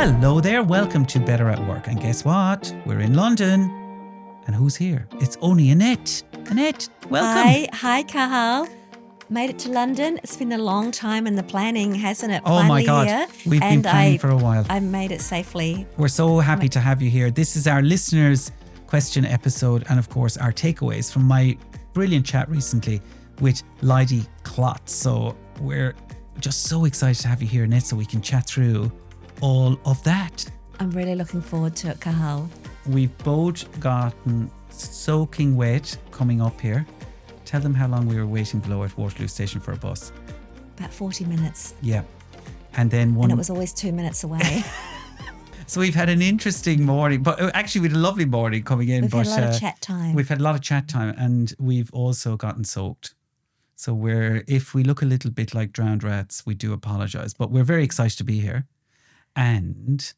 Hello there, welcome to Better at Work. And guess what? We're in London. And who's here? It's only Annette. Annette, welcome. Hi, Cathal. Made it to London. It's been a long time in the planning, hasn't it? Oh my God, here. we've been planning for a while. I made it safely. We're so happy to have you here. This is our listeners' question episode and of course our takeaways from my brilliant chat recently with Leidy Klotz. So we're just so excited to have you here, Annette, so we can chat through all of that. I'm really looking forward to it, Cathal. We've both gotten soaking wet coming up here. Tell them how long we were waiting below at Waterloo Station for a bus. About 40 minutes. Yeah. And then And it was always 2 minutes away. So we've had an interesting morning, but actually we had a lovely morning coming in. We've had a lot of chat time. We've had a lot of chat time and we've also gotten soaked. So if we look a little bit like drowned rats, we do apologise. But we're very excited to be here. And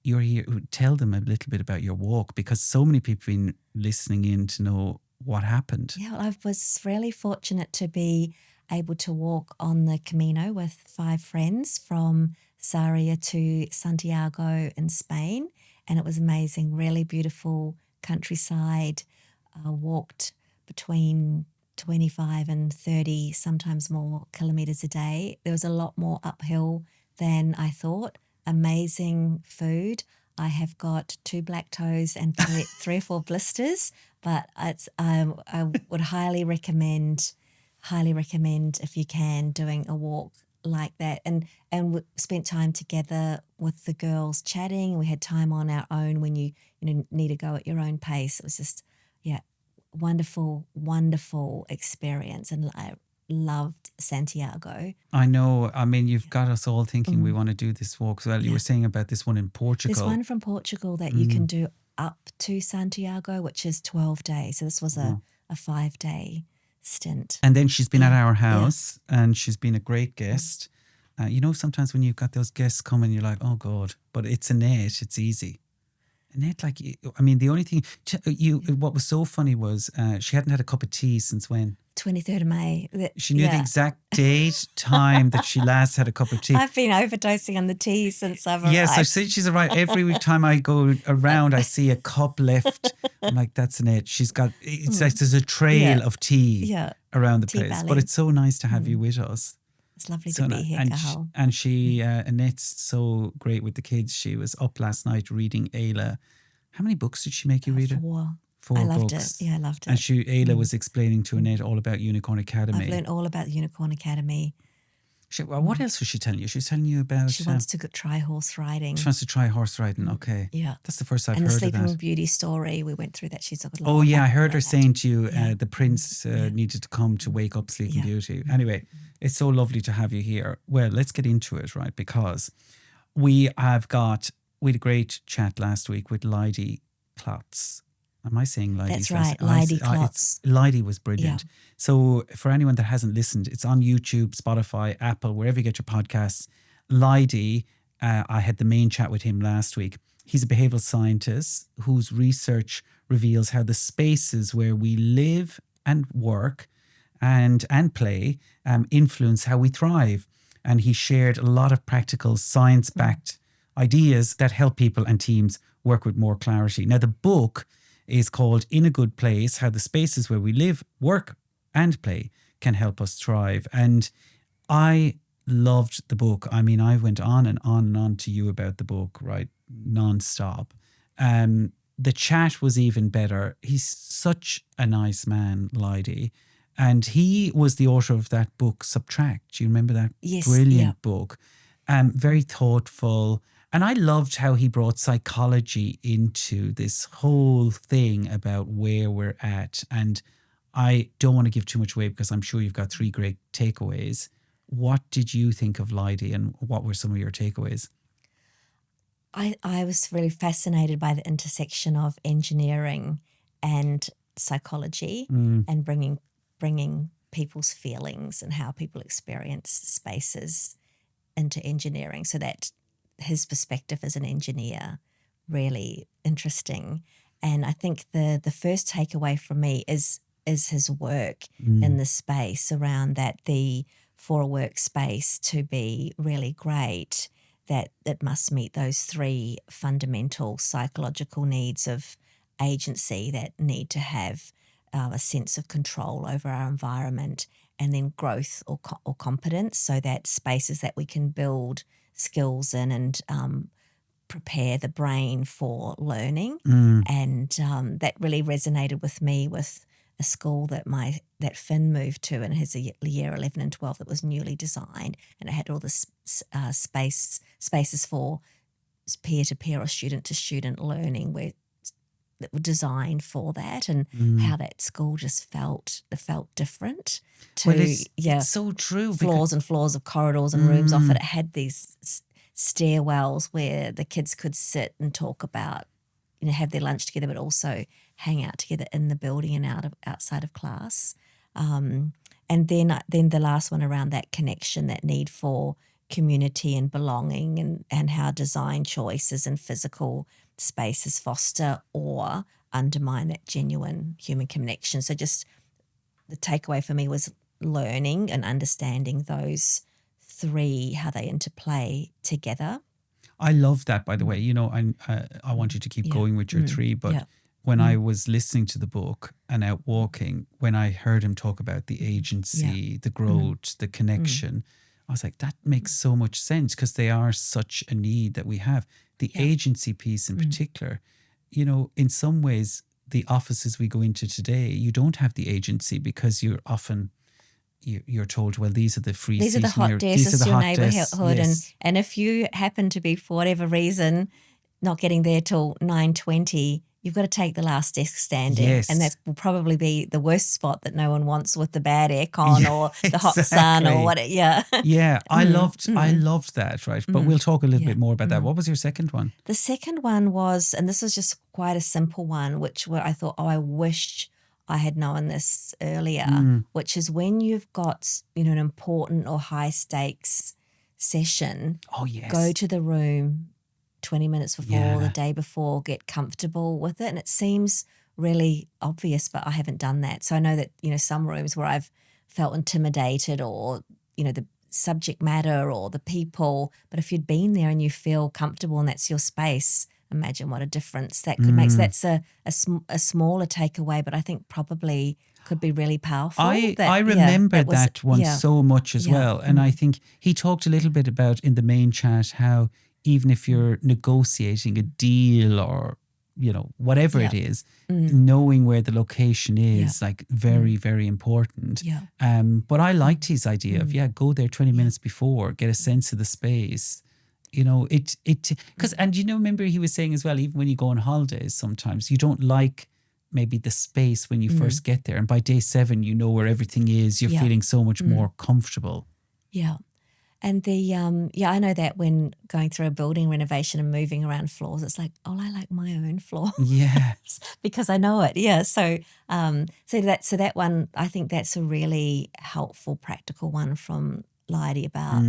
you're here. Tell them a little bit about your walk, because so many people have been listening in to know what happened. Yeah, well, I was really fortunate to be able to walk on the Camino with 5 friends from Sarria to Santiago in Spain. And it was amazing, really beautiful countryside. Walked between 25 and 30, sometimes more kilometres a day. There was a lot more uphill than I thought. Amazing food. I have got 2 black toes and 3 or 4 blisters, but it's I would highly recommend if you can doing a walk like that. And we spent time together with the girls chatting. We had time on our own when you need to go at your own pace. It was just wonderful experience, and I loved Santiago. I know. I mean, you've got us all thinking we want to do this walk as well. You were saying about this one in Portugal. There's one from Portugal that you can do up to Santiago, which is 12 days. So this was a 5-day stint. And then she's been at our house and she's been a great guest. Sometimes when you've got those guests coming, you're like, oh God, but it's Annette, it's easy. Annette, the only thing, what was so funny was she hadn't had a cup of tea since when? 23rd of May. She knew the exact date, time that she last had a cup of tea. I've been overdosing on the tea since I've arrived. Yes, since she's arrived. Every time I go around, I see a cup left. I'm like, that's Annette. She's got, it's like there's a trail of tea around the place. Valley. But it's so nice to have you with us. It's lovely to be here, Cathal. And Annette's so great with the kids. She was up last night reading Ayla. How many books did she make you read? 4. 4 I loved books. it. Yeah, I loved it. And Ayla was explaining to Annette all about Unicorn Academy. I've learned all about the Unicorn Academy. What else was she telling you? She was telling you about... She wants to try horse riding. She wants to try horse riding, okay. Yeah. That's the first I've heard of that. And the Sleeping Beauty story, we went through that. She's got a lot. Oh yeah, I heard her saying to you the prince needed to come to wake up Sleeping Beauty. Anyway, it's so lovely to have you here. Well, let's get into it, right? Because we had a great chat last week with Leidy Klotz. Am I saying Leidy? That's right, Leidy Klotz. Leidy was brilliant. Yeah. So for anyone that hasn't listened, it's on YouTube, Spotify, Apple, wherever you get your podcasts. Leidy, I had the main chat with him last week. He's a behavioural scientist whose research reveals how the spaces where we live and work and play influence how we thrive. And he shared a lot of practical science-backed ideas that help people and teams work with more clarity. Now, the book is called In a Good Place, How the Spaces Where We Live, Work and Play Can Help Us Thrive. And I loved the book. I mean, I went on and on and on to you about the book, right? Non-stop. The chat was even better. He's such a nice man, Leidy. And he was the author of that book, Subtract. Do you remember that? Yes. Brilliant book. Very thoughtful. And I loved how he brought psychology into this whole thing about where we're at. And I don't want to give too much away because I'm sure you've got 3 great takeaways. What did you think of Leidy and what were some of your takeaways? I was really fascinated by the intersection of engineering and psychology and bringing people's feelings and how people experience spaces into engineering, so that his perspective as an engineer, really interesting. And I think the first takeaway from me is his work in the space around that, for a workspace to be really great, that it must meet those 3 fundamental psychological needs of agency, that need to have a sense of control over our environment, and then growth or competence, so that spaces that we can build skills in and prepare the brain for learning. And that really resonated with me with a school that Finn moved to, and his year 11 and 12 that was newly designed, and it had all the spaces for peer-to-peer or student-to-student learning that were designed for that, and how that school just felt different to it's so true. Floors and floors of corridors and rooms off it. It had these stairwells where the kids could sit and talk about, have their lunch together, but also hang out together in the building and outside of class. And then the last one around that connection, that need for community and belonging, and how design choices and physical spaces foster or undermine that genuine human connection. So just the takeaway for me was learning and understanding those 3, how they interplay together. I love that, by the way. I want you to keep going with your 3, but when I was listening to the book and out walking, when I heard him talk about the agency, the growth, the connection, I was like, that makes so much sense, because they are such a need that we have. The agency piece in particular, in some ways, the offices we go into today, you don't have the agency, because you're often, you're told, well, these are the free These are the hot desks, these are the your hot neighbourhood. desks. And if you happen to be, for whatever reason, not getting there till 9:20, you've got to take the last desk standing. Yes. And that will probably be the worst spot that no one wants, with the bad aircon or the hot sun exactly. or what. Yeah, I loved that, right? But we'll talk a little bit more about that. What was your second one? The second one was, and this was just quite a simple one, I thought, I wish I had known this earlier, which is when you've got, an important or high stakes session, go to the room 20 minutes before, the day before, get comfortable with it. And it seems really obvious, but I haven't done that. So I know that, some rooms where I've felt intimidated, or, the subject matter or the people, but if you'd been there and you feel comfortable and that's your space, imagine what a difference that could make. So that's a smaller takeaway, but I think probably could be really powerful. I remember that one so much as well. And I think he talked a little bit about, in the main chat, how even if you're negotiating a deal or, whatever it is, knowing where the location is, like, very, very important. But I liked his idea of, go there 20 minutes before, get a sense of the space. Because remember he was saying as well, even when you go on holidays, sometimes you don't like maybe the space when you first get there. And by day 7, you know where everything is. You're feeling so much more comfortable. Yeah. And I know that when going through a building renovation and moving around floors, it's like, I like my own floor. Yeah. Because I know it. Yeah. So that one, I think that's a really helpful, practical one from Leidy about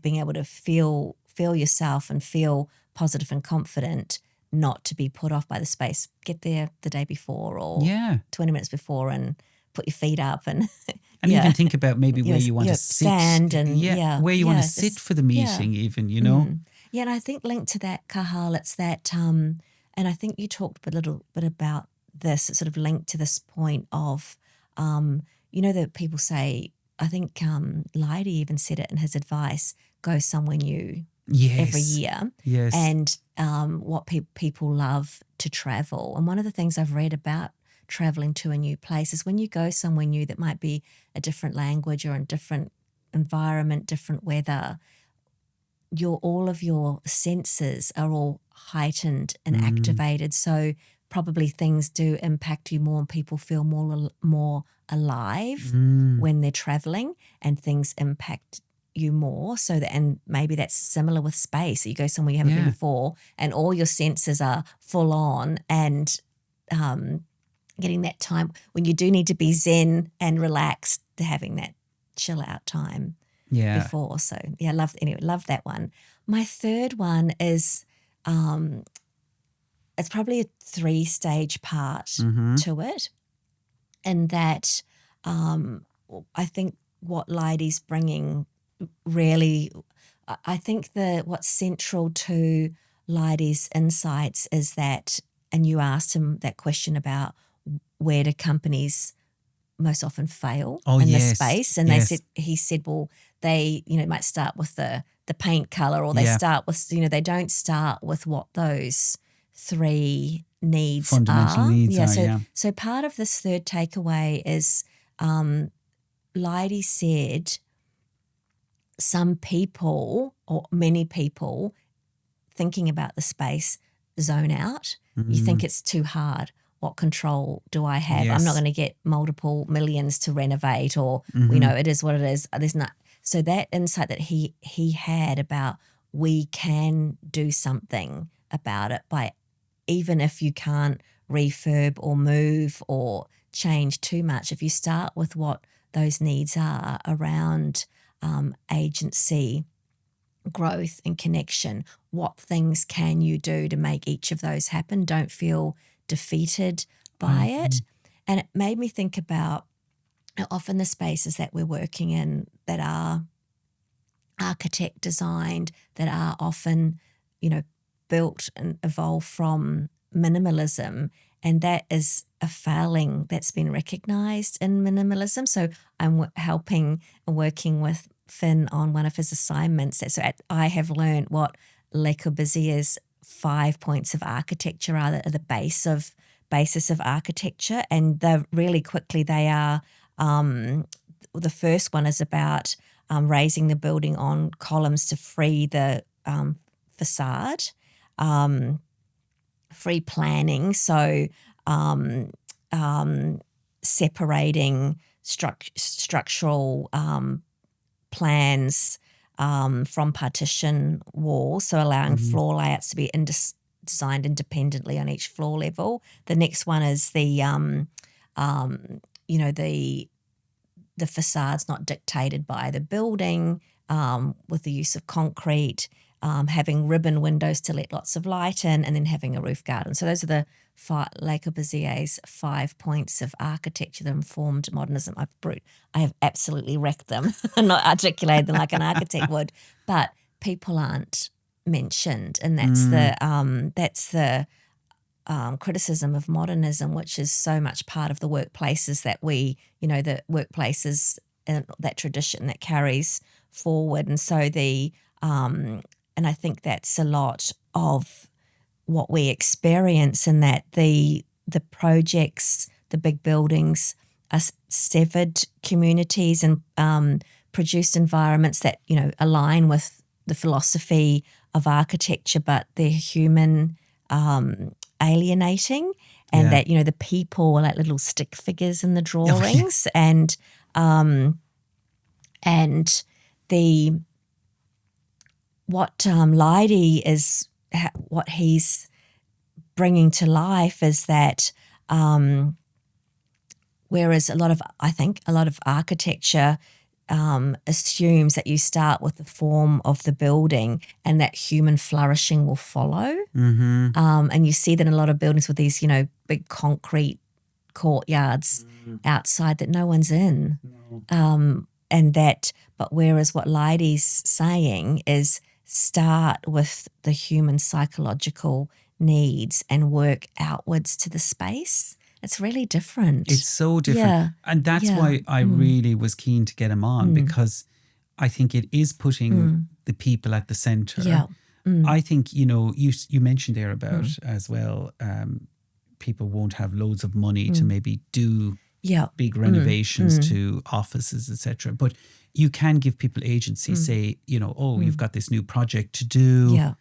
being able to feel yourself and feel positive and confident, not to be put off by the space. Get there the day before or 20 minutes before and put your feet up and even think about maybe where you want to sit. Stand and where you want to sit for the meeting even, Yeah, and I think linked to that, Cathal, it's that, and I think you talked a little bit about this, it's sort of linked to this point of, that people say, I think Leidy even said it in his advice, go somewhere new every year. Yes. And what people love to travel. And one of the things I've read about traveling to a new place is when you go somewhere new that might be a different language or a different environment, different weather, all of your senses are all heightened and activated. So probably things do impact you more and people feel more alive when they're traveling, and things impact you more. And maybe that's similar with space. You go somewhere you haven't been before and all your senses are full on, and getting that time when you do need to be zen and relaxed, to having that chill out time before. So love that one. My third one is it's probably a 3-stage part to it, and that I think what Leidy's bringing really I think what's central to Leidy's insights is that, and you asked him that question about where do companies most often fail Oh, in the yes. space, and Yes. he said, well, they might start with the paint color, or they Yeah. start with they don't start with what those three needs Fundamental are. needs are, So yeah. so part of this third takeaway is Leidy said some people, or many people, thinking about the space zone out. You think it's too hard. What control do I have? I'm not Yes. going to get multiple millions to renovate, or it is what it is. There's not. So that insight that he had about, we can do something about it by, even if you can't refurb or move or change too much, if you start with what those needs are around agency, growth and connection, what things can you do to make each of those happen? Don't feel defeated by it. And it made me think about often the spaces that we're working in that are architect designed, that are often, built and evolved from minimalism, and that is a failing that's been recognised in minimalism. So I'm helping and working with Finn on one of his assignments. I have learned what Le Corbusier's 5 points of architecture are, that are the basis of architecture, and they're really quickly, they are, the first one is about raising the building on columns to free the facade, free planning, so separating structural plans from partition walls, so allowing floor layouts to be designed independently on each floor level. The next one is the facade's not dictated by the building, with the use of concrete, having ribbon windows to let lots of light in, and then having a roof garden. So those are the Le Corbusier's 5 points of architecture that informed modernism. I have absolutely wrecked them and not articulated them like an architect would, but people aren't mentioned, and that's the criticism of modernism, which is so much part of the workplaces that the workplaces and that tradition that carries forward. And so and I think that's a lot of what we experience, in that the projects, the big buildings, are severed communities and produced environments that align with the philosophy of architecture, but they're human, alienating, and that the people are like little stick figures in the drawings, and what Leidy is, what he's bringing to life is that whereas a lot of architecture assumes that you start with the form of the building and that human flourishing will follow. And you see that in a lot of buildings with these, big concrete courtyards outside that no one's in. But whereas what Leidy's saying is, start with the human psychological needs and work outwards to the space. It's really different. It's so different. Yeah. And that's why I really was keen to get him on, because I think it is putting the people at the centre. Yeah. I think, you mentioned there about as well, people won't have loads of money to maybe do big renovations to offices, etc. But you can give people agency, say, you've got this new project to do. Yeah.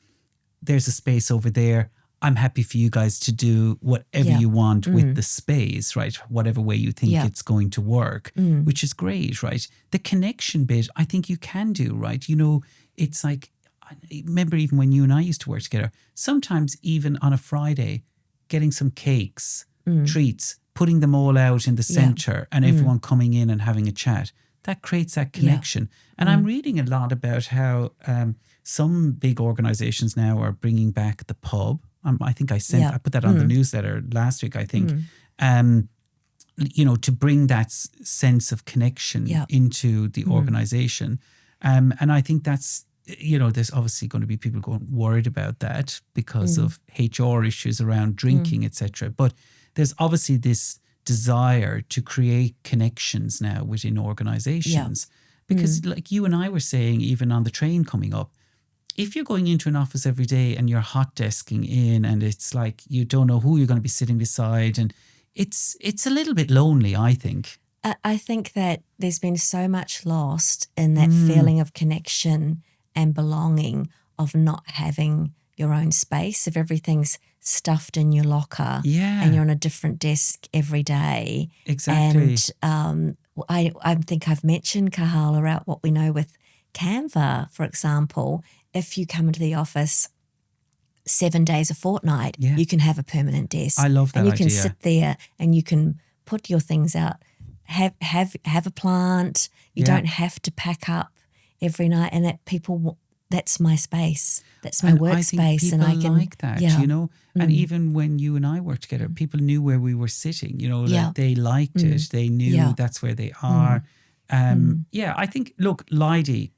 There's a space over there. I'm happy for you guys to do whatever you want with the space, right? Whatever way you think it's going to work, which is great, right? The connection bit, I think you can do, right? It's like, I remember even when you and I used to work together, sometimes even on a Friday, getting some cakes, treats, putting them all out in the centre and everyone coming in and having a chat. That creates that connection. And I'm reading a lot about how some big organisations now are bringing back the pub. I think I put that on the newsletter last week, I think, to bring that sense of connection into the organisation. And I think that's there's obviously going to be people going worried about that because Mm. of HR issues around drinking, etc. But there's obviously this desire to create connections now within organizations. Because like you and I were saying, even on the train coming up, if you're going into an office every day and you're hot desking in and it's like you don't know who you're going to be sitting beside, and it's a little bit lonely, I think. I think that there's been so much lost in that feeling of connection and belonging, of not having your own space, if everything's stuffed in your locker Yeah. and you're on a different desk every day. Exactly. And I think I've mentioned, Cathal, about what we know with Canva, for example. If you come into the office 7 days a fortnight, Yeah. you can have a permanent desk. I love that and you can idea. sit there and you can put your things out. Have a plant. You Yeah. don't have to pack up every night, and that that's my space. That's my And I workspace, think and people I can like that, yeah. And even when you and I worked together, people knew where we were sitting, Yeah. that they liked it. They knew Yeah. that's where they are. Yeah, I think, look, Leidy,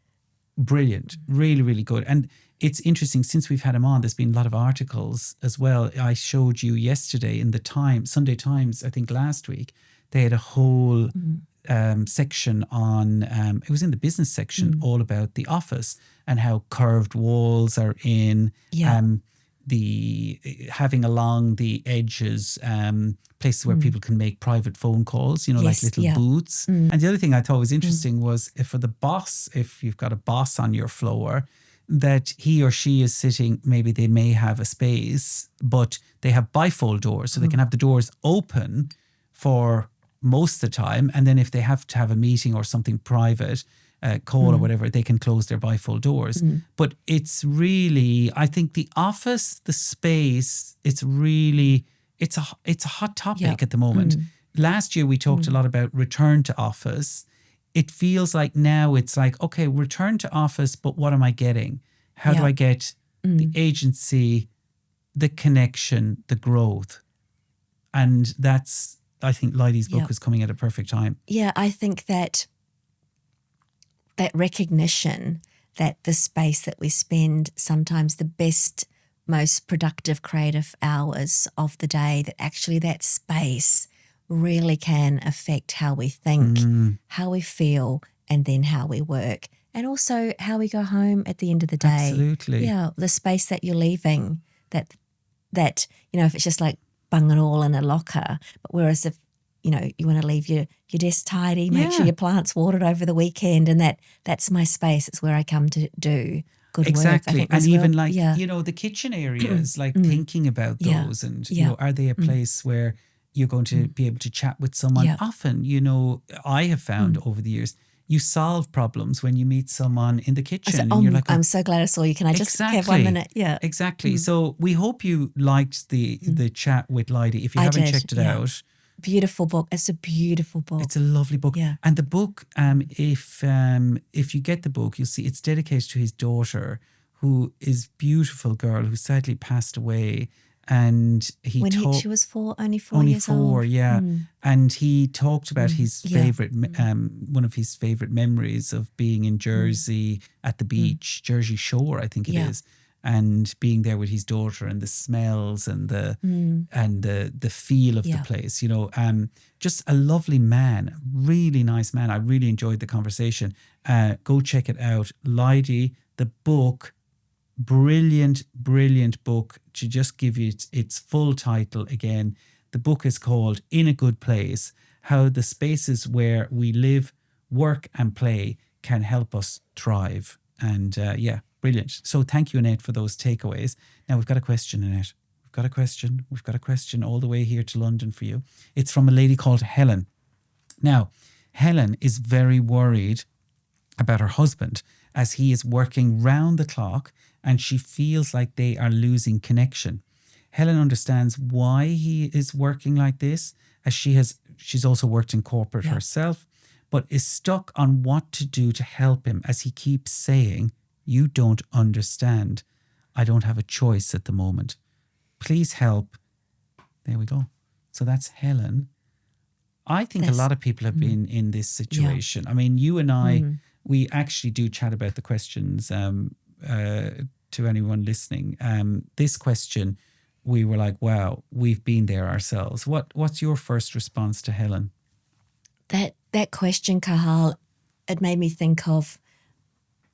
brilliant, really, really good. And it's interesting, since we've had him on, there's been a lot of articles as well. I showed you yesterday in the Sunday Times, I think last week, they had a whole section on, it was in the business section, all about the office and how curved walls are in, Yeah. the having along the edges places where people can make private phone calls, like Yes, little yeah. booths. And the other thing I thought was interesting was if you've got a boss on your floor, that he or she is sitting, maybe they may have a space, but they have bifold doors, so they can have the doors open for most of the time. And then if they have to have a meeting or something private, call or whatever, they can close their bifold doors. But it's really, I think the office, the space, it's a hot topic Yeah. at the moment. Last year we talked a lot about return to office. It feels like now it's like, okay, return to office, but what am I getting? How do Yeah. I get the agency, the connection, the growth? And that's, I think Leidy's book Yeah. is coming at a perfect time. Yeah, I think that recognition that the space that we spend sometimes the best, most productive creative hours of the day, that actually that space really can affect how we think, how we feel, and then how we work, and also how we go home at the end of the day. Absolutely. Yeah, the space that you're leaving, that if it's just like bung it all in a locker, but whereas if you want to leave your desk tidy, make sure Yeah. your plant's watered over the weekend, and that's my space. It's where I come to do good work. I Exactly. think And as even well. like, Yeah. the kitchen areas, like thinking about Yeah. those and, Yeah. are they a place where you're going to be able to chat with someone? Yeah. Often, I have found over the years, you solve problems when you meet someone in the kitchen So, and you're like, I'm so glad I saw you. Can I just have 1 Exactly. minute? Yeah. Exactly. So we hope you liked the chat with Leidy. If you I haven't did, checked it yeah. out, Beautiful book. It's a beautiful book. it's a lovely book. Yeah. And the book, if you get the book, you'll see it's dedicated to his daughter, who is a beautiful girl who sadly passed away. And when she was only 4 only years 4, old. yeah. And he talked about his Yeah. favorite, one of his favorite memories of being in Jersey at the beach, Jersey Shore, I think it Yeah. is, and being there with his daughter and the smells and the feel of the Yeah. place. Just a lovely man, really nice man. I really enjoyed the conversation. Go check it out, Leidy. The book. Brilliant, brilliant book. To just give you its full title again, the book is called In a Good Place, How the Spaces Where We Live, Work and Play Can Help Us Thrive. And brilliant. So thank you, Annette, for those takeaways. Now we've got a question, Annette. We've got a question all the way here to London for you. It's from a lady called Helen. Now, Helen is very worried about her husband as he is working round the clock and she feels like they are losing connection. Helen understands why he is working like this, as she's also worked in corporate herself, but is stuck on what to do to help him, as he keeps saying, "You don't understand. I don't have a choice at the moment. Please help." There we go. So that's Helen. I think a lot of people have been in this situation. I mean, you and I, we actually do chat about the questions to anyone listening. This question, we were like, wow, we've been there ourselves. What's your first response to Helen? That question, Cathal, it made me think of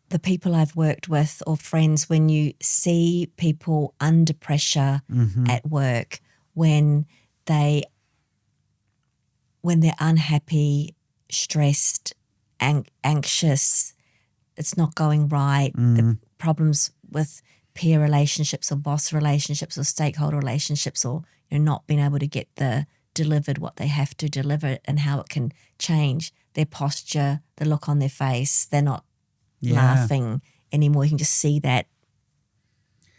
the people I've worked with or friends when you see people under pressure at work, when they're unhappy, stressed, anxious, it's not going right, the problems with peer relationships or boss relationships or stakeholder relationships, or not being able to get delivered what they have to deliver, and how it can change their posture, the look on their face. They're not laughing anymore. You can just see that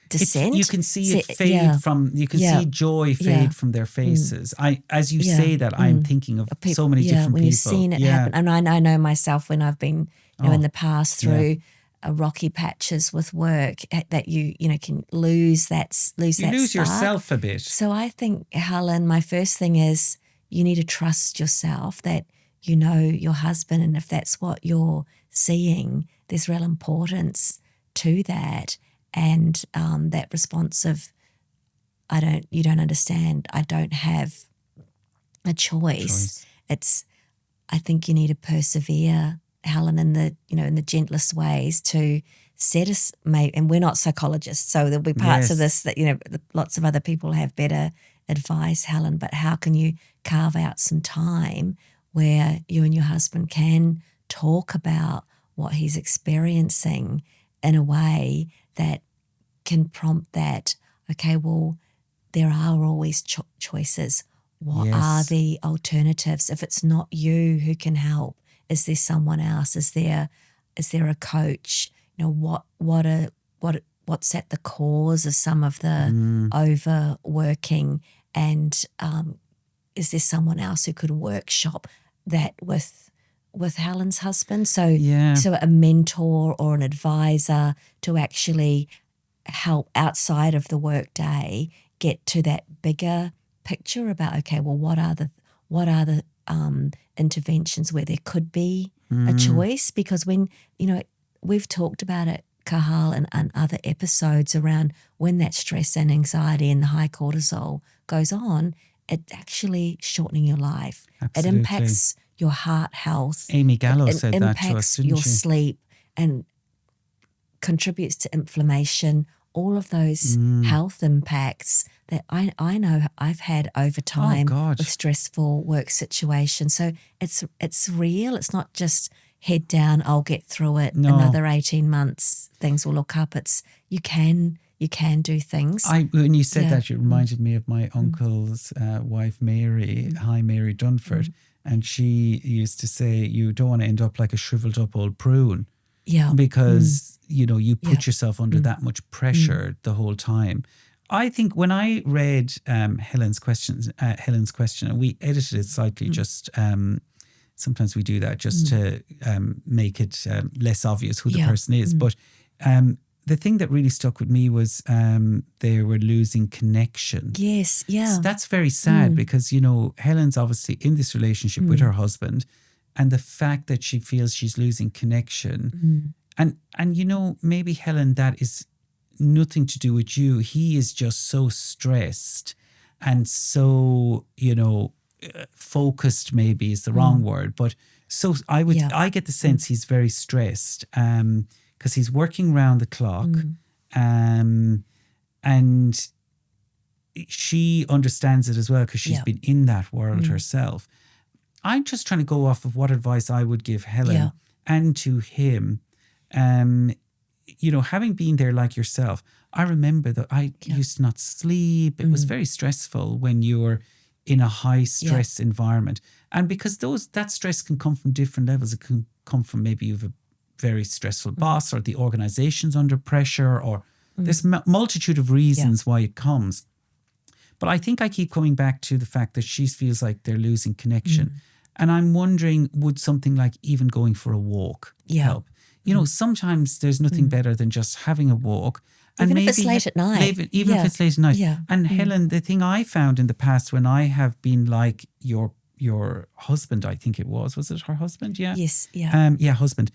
descent. You can see it fade from. You can see joy fade from their faces. As you say that, I'm thinking of so many different when people. you've seen it happen, and I know myself when I've been in the past through rocky patches with work, that you can lose that You lose spark. yourself a bit. So I think, Helen, my first thing is you need to trust yourself that you know your husband, and if that's what you're seeing, there's real importance to that, and that response of you don't understand, I don't have a choice. I think you need to persevere, Helen, in the gentlest ways to set us, and we're not psychologists, so there'll be parts of this that lots of other people have better advice, Helen, but how can you carve out some time where you and your husband can talk about what he's experiencing in a way that can prompt that, okay, well, there are always choices. What are the alternatives? If it's not you who can help, is there someone else? Is there a coach? What's at the cause of some of the overworking, and is there someone else who could workshop that with Helen's husband? So a mentor or an advisor to actually help outside of the work day get to that bigger picture about, okay, well, what are the interventions where there could be a choice? Because when we've talked about it, Cathal, and other episodes around when that stress and anxiety and the high cortisol goes on, it's actually shortening your life. Absolutely. It impacts your heart health. Amy Gallo said that to us, impacts didn't your she? sleep and contributes to inflammation. All of those health impacts that I know I've had over time with stressful work situations. So it's real. It's not just head down, I'll get through it. No. Another 18 months, things will look up. It's you can do things. When you said that, it reminded me of my uncle's wife, Mary. Hi, Mary Dunford. And she used to say, you don't want to end up like a shriveled up old prune. Yeah. Because, you put yourself under that much pressure the whole time. I think when I read Helen's question, and we edited it slightly, just sometimes we do that just to make it less obvious who the person is. But the thing that really stuck with me was they were losing connection. Yes, yeah. So that's very sad because, Helen's obviously in this relationship with her husband, and the fact that she feels she's losing connection. And maybe, Helen, that is nothing to do with you. He is just so stressed and so, focused, maybe is the wrong word. But so I get the sense he's very stressed because he's working round the clock. And she understands it as well because she's been in that world herself. I'm just trying to go off of what advice I would give Helen and to him. Having been there like yourself, I remember that I used to not sleep. It was very stressful when you're in a high stress environment. And because that stress can come from different levels. It can come from maybe you have a very stressful boss, or the organization's under pressure, or there's a multitude of reasons why it comes. But I think I keep coming back to the fact that she feels like they're losing connection. And I'm wondering, would something like even going for a walk help? Sometimes there's nothing better than just having a walk. Even and if it's late at night. Even if it's late at night. Yeah. And Helen, the thing I found in the past when I have been like your husband, I think it was it her husband? Yeah. Yes. Yeah. Husband.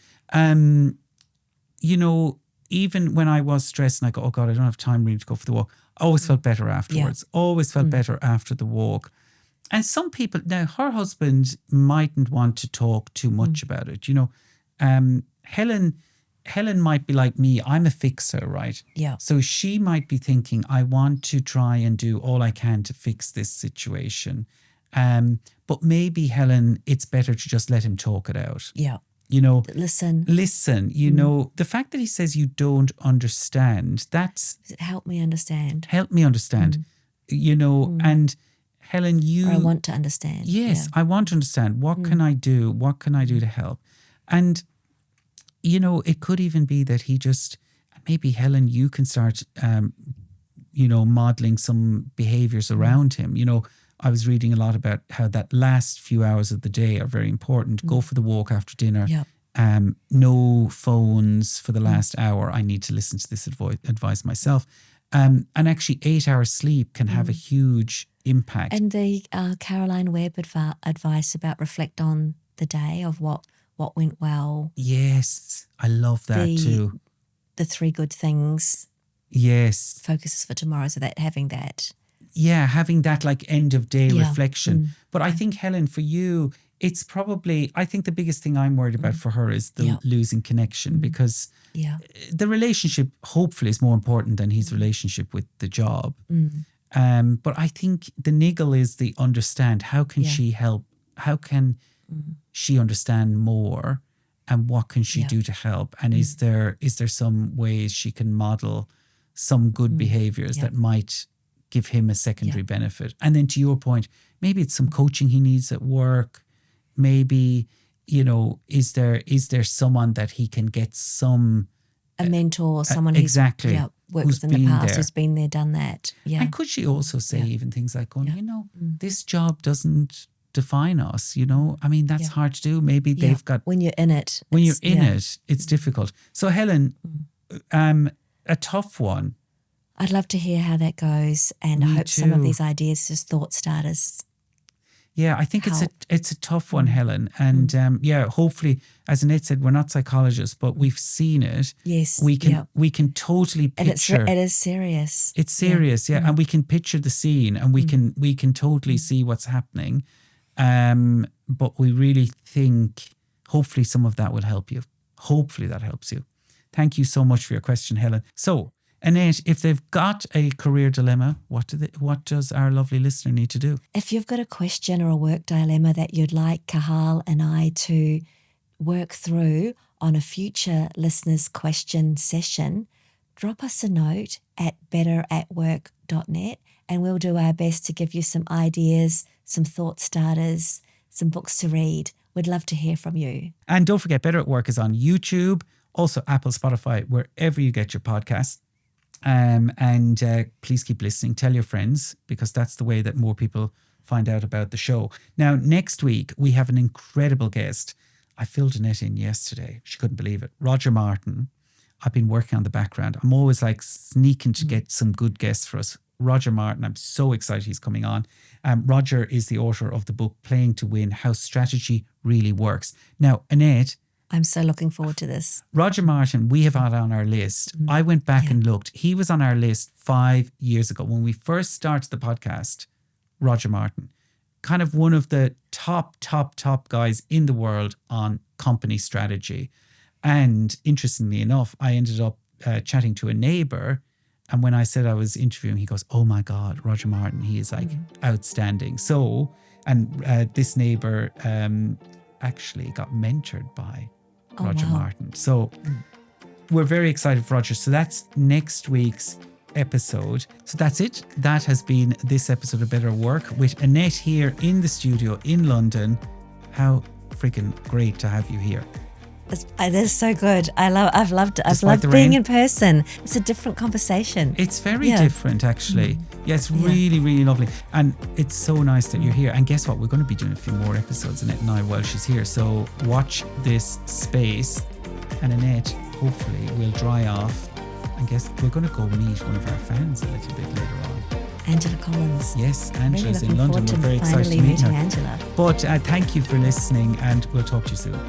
even when I was stressed and I go, oh God, I don't have time really to go for the walk, I always felt better afterwards. Always felt better after the walk. And some people, now her husband mightn't want to talk too much about it. You know, Helen might be like me. I'm a fixer, right? Yeah. So she might be thinking, I want to try and do all I can to fix this situation. But maybe, Helen, it's better to just let him talk it out. Yeah. You know, Listen, you know, the fact that he says you don't understand, that's help me understand. help me understand, you know, and Helen, Or I want to understand. yes, I want to understand. What can I do? What can I do to help? And, you know, it could even be that he just, maybe Helen, you can start, you know, modeling some behaviors around him. You know, I was reading a lot about how that last few hours of the day are very important. Go for the walk after dinner. Yeah. No phones for the last hour. I need to listen to this advice myself. And actually 8 hours sleep can have a huge impact. And the Caroline Webb advice about reflect on the day of what went well. Yes, I love that too. The 3 good things. Yes. Focuses for tomorrow. So that having that. Yeah, having that like end of day reflection. But I think, Helen, for you, it's probably, I think the biggest thing I'm worried about for her is the losing connection, because the relationship hopefully is more important than his relationship with the job. But I think the niggle is the understand. How can she help? How can she understand more? And what can she do to help? And is there some ways she can model some good behaviors that might give him a secondary benefit? And then to your point, maybe it's some coaching he needs at work. Maybe, you know, is there someone that he can get some a mentor or someone exactly who's worked with in the past, who's been there, done that. Yeah. And could she also say even things like going, you know, this job doesn't define us, you know? I mean, that's hard to do. Maybe they've got... When you're in it. When you're in it, it's difficult. So Helen, a tough one. I'd love to hear how that goes, and I hope some of these ideas, just thought starters. Yeah, I think it's a tough one, Helen. And hopefully, as Annette said, we're not psychologists, but we've seen it. Yes. We can totally picture. And it is serious. It's serious, and we can picture the scene, and we can totally see what's happening. But we really think hopefully some of that will help you. Hopefully that helps you. Thank you so much for your question, Helen. So, Annette, if they've got a career dilemma, what does our lovely listener need to do? If you've got a question or a work dilemma that you'd like Cathal and I to work through on a future listeners' question session, drop us a note at betteratwork.net, and we'll do our best to give you some ideas, some thought starters, some books to read. We'd love to hear from you. And don't forget, Better at Work is on YouTube, also Apple, Spotify, wherever you get your podcasts. And please keep listening. Tell your friends, because that's the way that more people find out about the show. Now, next week, we have an incredible guest. I filled Annette in yesterday. She couldn't believe it. Roger Martin. I've been working on the background. I'm always like sneaking to get some good guests for us. Roger Martin, I'm so excited he's coming on. Roger is the author of the book Playing to Win, How Strategy Really Works. Now, Annette, I'm so looking forward to this. Roger Martin, we have had on our list. I went back and looked. He was on our list 5 years ago. When we first started the podcast, Roger Martin, kind of one of the top guys in the world on company strategy. And interestingly enough, I ended up chatting to a neighbour. And when I said I was interviewing, he goes, oh my God, Roger Martin, he is like outstanding. So, and this neighbour actually got mentored by Roger Martin. So we're very excited for Roger. So that's next week's episode. So that's it. That has been this episode of Better Work with Annette here in the studio in London. How freaking great to have you here. It is so good. I've loved being in person. It's a different conversation. It's very different, actually. Yeah, it's really, really lovely. And it's so nice that you're here. And guess what? We're going to be doing a few more episodes, Annette and I, while she's here. So watch this space. And Annette, hopefully, will dry off. And guess we're going to go meet one of our fans a little bit later on. Angela Collins. Yes, Angela's in London. We're very excited to meet her. Angela. But thank you for listening, and we'll talk to you soon.